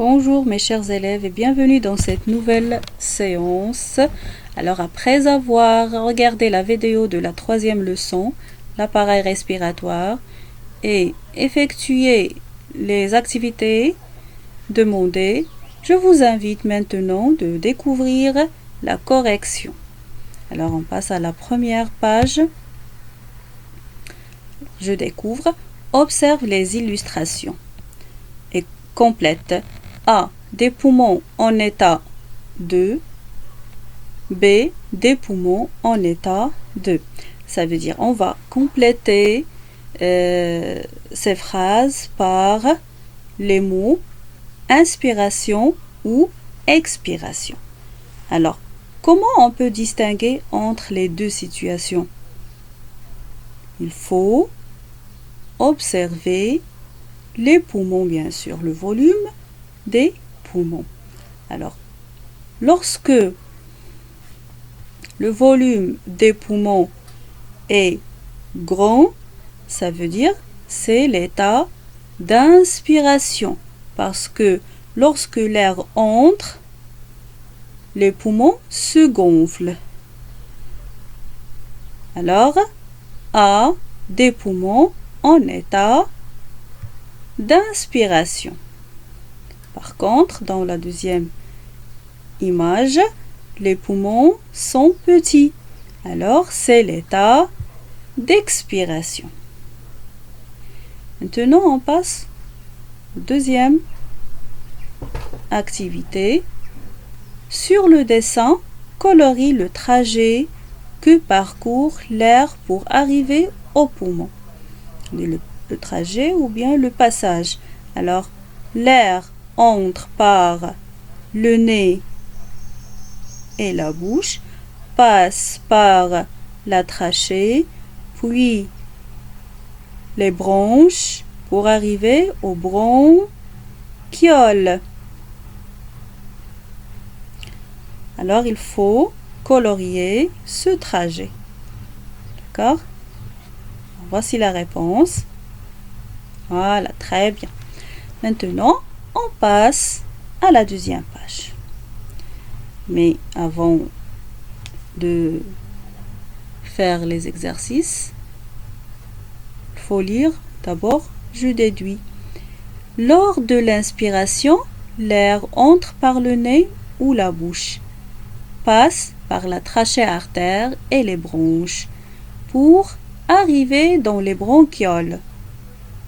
Bonjour mes chers élèves et bienvenue dans cette nouvelle séance. Alors après avoir regardé la vidéo de la troisième leçon, l'appareil respiratoire, et effectué les activités demandées, je vous invite maintenant de découvrir la correction. Alors on passe à la première page. Je découvre, observe les illustrations et complète. A. Des poumons en état 2. B. Des poumons en état 2. Ça veut dire on va compléter ces phrases par les mots inspiration ou expiration. Alors, comment on peut distinguer entre les deux situations? Il faut observer les poumons, bien sûr, le volume des poumons. Alors, lorsque le volume des poumons est grand, ça veut dire c'est l'état d'inspiration parce que lorsque l'air entre, les poumons se gonflent. Alors, A, des poumons en état d'inspiration. Par contre, dans la deuxième image, les poumons sont petits. Alors, c'est l'état d'expiration. Maintenant, on passe aux deuxième activité. Sur le dessin, colorie le trajet que parcourt l'air pour arriver au poumon. Le trajet ou bien le passage. Alors, l'air entre par le nez et la bouche, passe par la trachée, puis les bronches pour arriver aux bronchioles. Alors, il faut colorier ce trajet. D'accord? Voici la réponse. Voilà, très bien. Maintenant, on passe à la deuxième page. Mais avant de faire les exercices, il faut lire d'abord, je déduis. Lors de l'inspiration, l'air entre par le nez ou la bouche, passe par la trachée artère et les bronches pour arriver dans les bronchioles.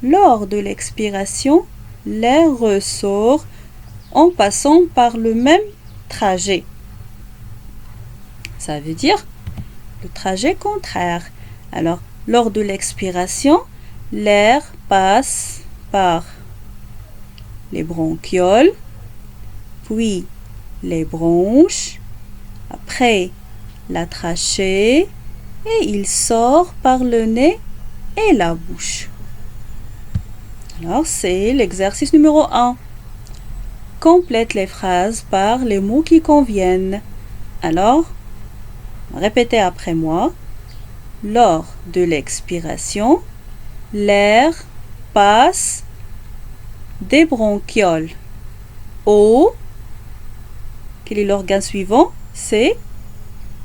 Lors de l'expiration, l'air ressort en passant par le même trajet. Ça veut dire le trajet contraire. Alors, lors de l'expiration, l'air passe par les bronchioles, puis les bronches, après la trachée, et il sort par le nez et la bouche. Alors, c'est l'exercice numéro 1. Complète les phrases par les mots qui conviennent. Alors, répétez après moi. Lors de l'expiration, l'air passe des bronchioles au... Quel est l'organe suivant? C'est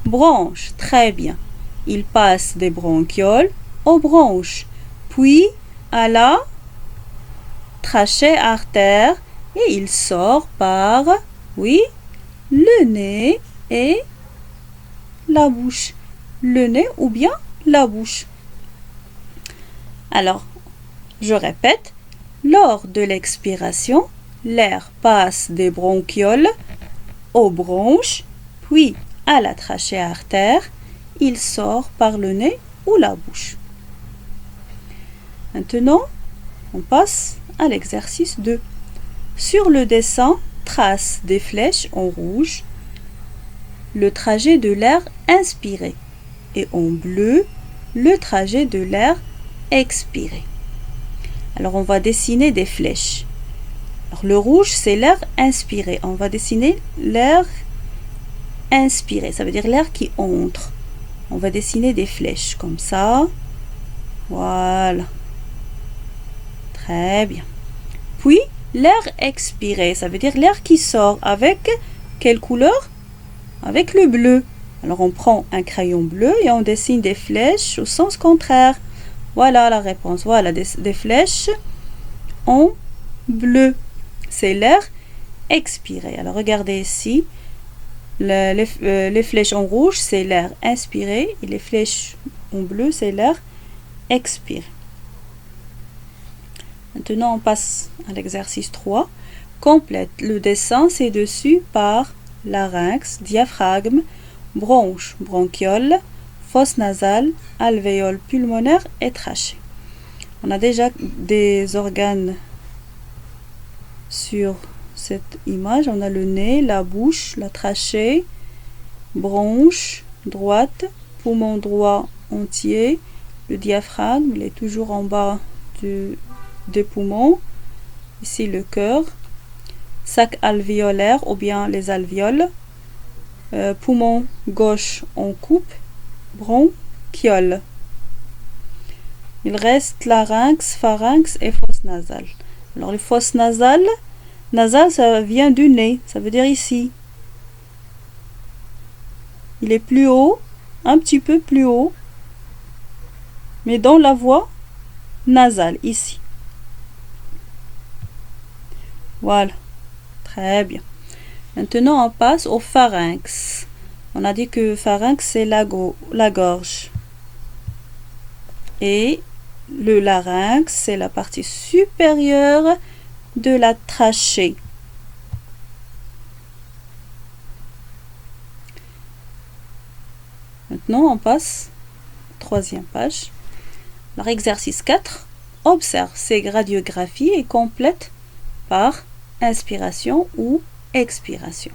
bronche. Très bien. Il passe des bronchioles aux bronches, puis à la trachée artère et il sort par, oui, le nez et la bouche. Le nez ou bien la bouche. Alors, je répète, lors de l'expiration, l'air passe des bronchioles aux bronches, puis à la trachée artère, il sort par le nez ou la bouche. Maintenant, on passe à l'exercice 2. Sur le dessin, trace des flèches en rouge le trajet de l'air inspiré et en bleu le trajet de l'air expiré. Alors on va dessiner des flèches. Alors, le rouge c'est l'air inspiré. On va dessiner l'air inspiré, ça veut dire l'air qui entre. On va dessiner des flèches comme ça. Voilà. Très bien. Puis l'air expiré, ça veut dire l'air qui sort. Avec quelle couleur? Avec le bleu. Alors on prend un crayon bleu et on dessine des flèches au sens contraire. Voilà la réponse. Voilà des flèches en bleu. C'est l'air expiré. Alors regardez ici. Les flèches en rouge, c'est l'air inspiré. Et les flèches en bleu, c'est l'air expiré. Maintenant, on passe à l'exercice 3. Complète le dessin ci-dessus par larynx, diaphragme, bronche, bronchiole, fosse nasale, alvéole pulmonaire et trachée. On a déjà des organes sur cette image. On a le nez, la bouche, la trachée, bronche droite, poumon droit entier, le diaphragme, il est toujours en bas des poumons. Ici le cœur, sac alvéolaire ou bien les alvéoles, poumon gauche en coupe, bronchiole. Il reste larynx, pharynx et fosse nasale. Alors les fosses nasales, ça vient du nez, ça veut dire ici. Il est plus haut, un petit peu plus haut, mais dans la voie nasale, ici. Voilà, très bien. Maintenant, on passe au pharynx. On a dit que pharynx, c'est la gorge. Et le larynx, c'est la partie supérieure de la trachée. Maintenant, on passe à la 3e page. Alors, exercice 4. Observe ces radiographies et complète par inspiration ou expiration.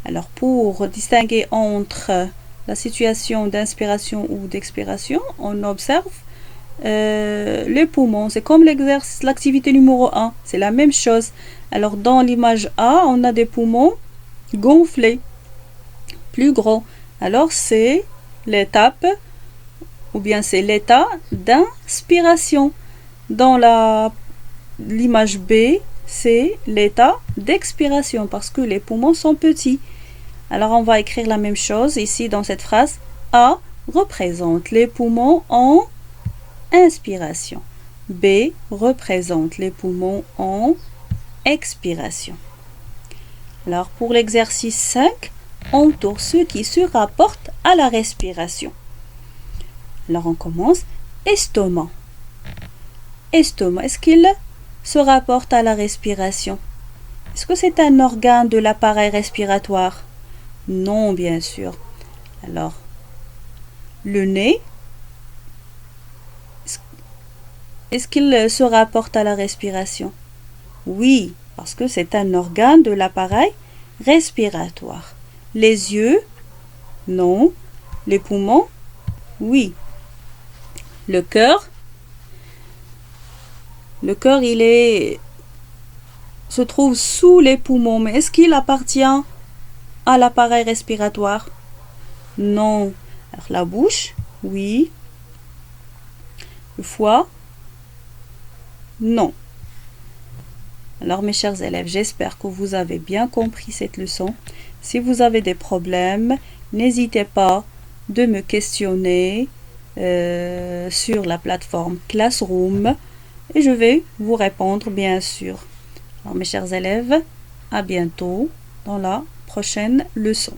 Alors, pour distinguer entre la situation d'inspiration ou d'expiration, on observe les poumons. C'est comme l'exercice, l'activité numéro 1. C'est la même chose. Alors, dans l'image A, on a des poumons gonflés, plus gros. Alors, c'est l'étape ou bien c'est l'état d'inspiration. Dans l'image B, c'est l'état d'expiration parce que les poumons sont petits. Alors, on va écrire la même chose ici dans cette phrase. A représente les poumons en inspiration. B représente les poumons en expiration. Alors, pour l'exercice 5, on tourne ce qui se rapporte à la respiration. Alors, on commence. Estomac. Estomac, est-ce qu'il se rapporte à la respiration? Est-ce que c'est un organe de l'appareil respiratoire? Non, bien sûr. Alors, le nez, est-ce qu'il se rapporte à la respiration? Oui, parce que c'est un organe de l'appareil respiratoire. Les yeux, non. Les poumons, oui. Le cœur, se trouve sous les poumons, mais est-ce qu'il appartient à l'appareil respiratoire? Non. Alors la bouche, oui. Le foie, non. Alors mes chers élèves, j'espère que vous avez bien compris cette leçon. Si vous avez des problèmes, n'hésitez pas de me questionner sur la plateforme Classroom et je vais vous répondre bien sûr. Alors mes chers élèves, à bientôt dans la prochaine leçon.